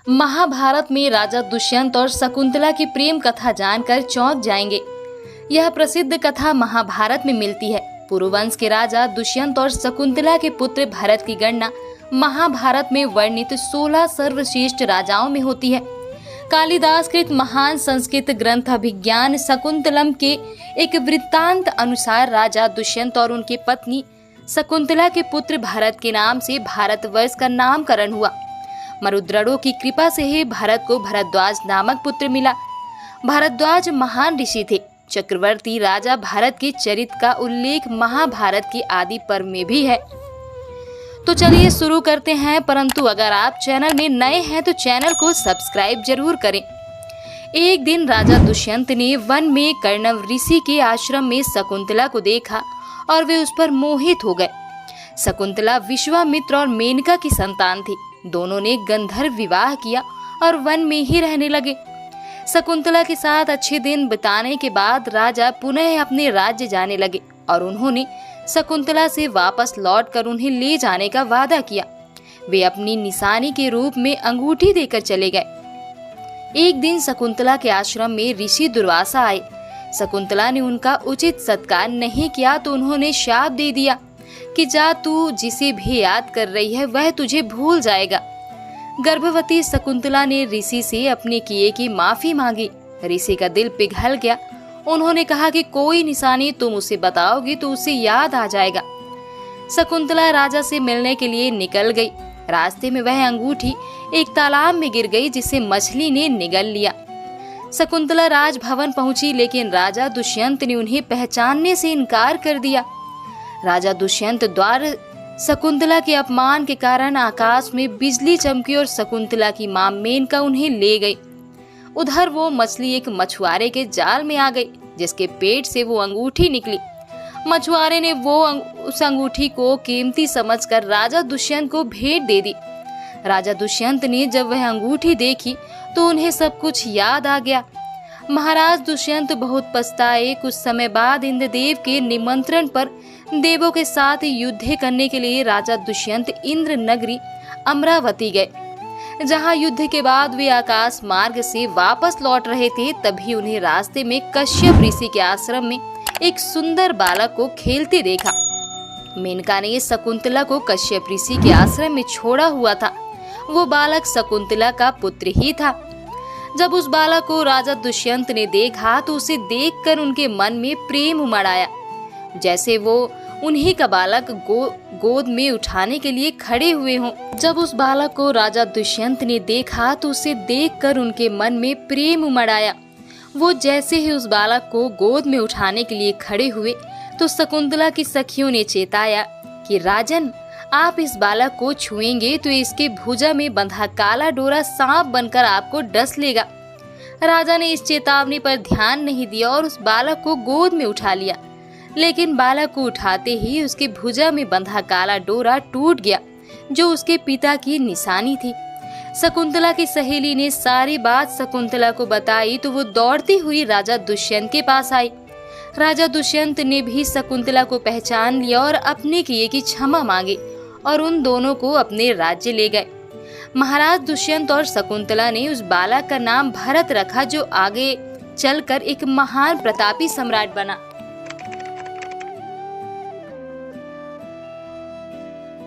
महाभारत में राजा दुष्यंत और शकुंतला की प्रेम कथा जानकर चौंक जाएंगे। यह प्रसिद्ध कथा महाभारत में मिलती है। पुरुवंश के राजा दुष्यंत और शकुंतला के पुत्र भरत की गणना महाभारत में वर्णित 16 सर्वश्रेष्ठ राजाओं में होती है। कालिदास कृत महान संस्कृत ग्रंथ अभिज्ञान शकुंतलम के एक वृत्तांत अनुसार राजा दुष्यंत और उनकी पत्नी शकुंतला के पुत्र भरत के नाम से भारतवर्ष का नामकरण हुआ। मरुद्गणों की कृपा से ही भरत को भरद्वाज नामक पुत्र मिला। भरद्वाज महान ऋषि थे। चक्रवर्ती राजा भरत के चरित्र का उल्लेख महाभारत के आदि पर्व में भी है। तो चलिए शुरू करते हैं, परंतु अगर आप चैनल में नए हैं तो चैनल को सब्सक्राइब जरूर करें। एक दिन राजा दुष्यंत ने वन में कर्णव ऋषि के आश्रम में शकुंतला को देखा और वे उस पर मोहित हो गए। शकुंतला विश्वामित्र और मेनका की संतान थी। दोनों ने गंधर्व विवाह किया और वन में ही रहने लगे। शकुंतला के साथ अच्छे दिन बिताने के बाद राजा पुनः अपने राज्य जाने लगे और उन्होंने शकुंतला से वापस लौटकर उन्हें ले जाने का वादा किया। वे अपनी निशानी के रूप में अंगूठी देकर चले गए। एक दिन शकुंतला के आश्रम में ऋषि दुर्वासा आए। शकुंतला ने उनका उचित सत्कार नहीं किया तो उन्होंने शाप दे दिया कि जा, तू जिसे भी याद कर रही है वह तुझे भूल जाएगा। गर्भवती शकुंतला ने ऋषि से अपने किए की माफी मांगी। ऋषि का दिल पिघल गया। उन्होंने कहा कि कोई निशानी तुम उसे बताओगी तो उसे याद आ जाएगा। शकुंतला राजा से मिलने के लिए निकल गई। रास्ते में वह अंगूठी एक तालाब में गिर गई जिसे मछली ने निगल लिया। शकुंतला राजभवन पहुंची, लेकिन राजा दुष्यंत ने उन्हें पहचानने से इनकार कर दिया। राजा दुष्यंत द्वारा शकुंतला के अपमान के कारण आकाश में बिजली चमकी और शकुंतला की मां मेनका उन्हें ले गई। उधर वो मछली एक मछुआरे के जाल में आ गई, जिसके पेट से वो अंगूठी निकली। मछुआरे ने उस अंगूठी को कीमती समझकर राजा दुष्यंत को भेंट दे दी। राजा दुष्यंत ने जब वह अंगूठी देखी तो उन्हें सब कुछ याद आ गया। महाराज दुष्यंत बहुत पछताए। कुछ समय बाद इंद्रदेव के निमंत्रण पर देवों के साथ युद्ध करने के लिए राजा दुष्यंत इंद्र नगरी अमरावती गए। जहां युद्ध के बाद वे आकाश मार्ग से वापस लौट रहे थे, तभी उन्हें रास्ते में कश्यप ऋषि के आश्रम में एक सुंदर बालक को खेलते देखा। मेनका ने शकुंतला को कश्यप ऋषि के आश्रम में छोड़ा हुआ था। वो बालक शकुंतला का पुत्र ही था। जब उस बालक को राजा दुष्यंत ने देखा तो उसे देखकर उनके मन में प्रेम उमड़ आया, जैसे वो उन्हीं का बालक गोद में उठाने के लिए खड़े हुए हों। जब उस बालक को राजा दुष्यंत ने देखा तो उसे देखकर उनके मन में प्रेम उमड़ आया। वो जैसे ही उस बालक को गोद में उठाने के लिए खड़े हुए तो शकुंतला की सखियों ने चेताया कि राजन, आप इस बालक को छुएंगे तो इसके भुजा में बंधा काला डोरा सांप बनकर आपको डस लेगा। राजा ने इस चेतावनी पर ध्यान नहीं दिया और उस बालक को गोद में उठा लिया, लेकिन बालक को उठाते ही उसके भुजा में बंधा काला डोरा टूट गया, जो उसके पिता की निशानी थी। शकुंतला की सहेली ने सारी बात शकुंतला को बताई तो वो दौड़ती हुई राजा दुष्यंत के पास आई। राजा दुष्यंत ने भी शकुंतला को पहचान लिया और अपने किए की क्षमा मांगी और उन दोनों को अपने राज्य ले गए। महाराज दुष्यंत और शकुंतला ने उस बालक का नाम भरत रखा, जो आगे चलकर एक महान प्रतापी सम्राट बना।